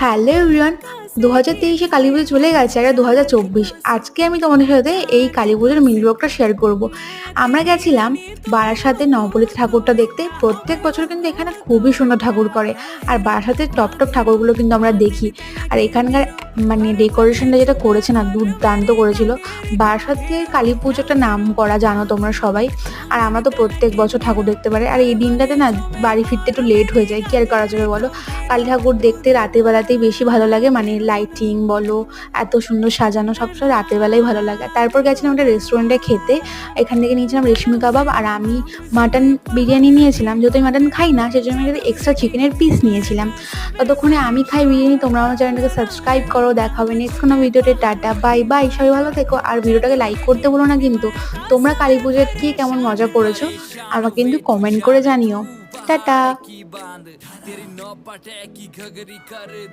Hello everyone, 2023-এ Kali পুজো চলে গেছে আর 2024। আজকে আমি তোমাদের সাথে এই কালী পুজোর মিনি ব্লগটা শেয়ার করব। আমরা গেছিলাম বারাসাতের নবপল্লীতে ঠাকুরটা দেখতে। প্রত্যেক বছর কিন্তু এখানে খুবই সুন্দর ঠাকুর করে, আর বারাসাতের টপ টপ ঠাকুরগুলো কিন্তু আমরা দেখি। আর এখানকার মানে ডেকোরেশনটা যেটা করেছে না, দুর্দান্ত করেছিল। বারাসাতের কালী পুজোটা নাম করা, জানো তোমরা সবাই। আর আমরা তো প্রত্যেক বছর ঠাকুর দেখতে পারি, আর এই দিনটাতে না বাড়ি ফিরতে একটু লেট হয়ে যায়, কি আর করা যাবে বলো। কালী ঠাকুর দেখতে রাতের বেলাতেই বেশি ভালো লাগে, মানে লাইটিং বলো, এত সুন্দর সাজানো, সবসময় রাতের বেলাই ভালো লাগে। তারপর গেছিলাম একটা রেস্টুরেন্টে খেতে। এখান থেকে নিয়েছিলাম রেশমি কাবাব, আর আমি মাটন বিরিয়ানি নিয়েছিলাম। যেহেতু আমি মাটন খাই না, সেজন্য আমি এক্সট্রা চিকেনের পিস নিয়েছিলাম। ততক্ষণে আমি খাই বিরিয়ানি, তোমরা আমার চ্যানেলটাকে সাবস্ক্রাইব করো। দেখা হবে নেক্সট কোনো ভিডিওতে। টাটা বাই বাই, সবাই ভালো থেকো। আর ভিডিওটাকে লাইক করতে বলো না কিন্তু। তোমরা কালী পুজোয় কি কেমন মজা করেছো আমাকে কিন্তু কমেন্ট করে জানিও। টাটা।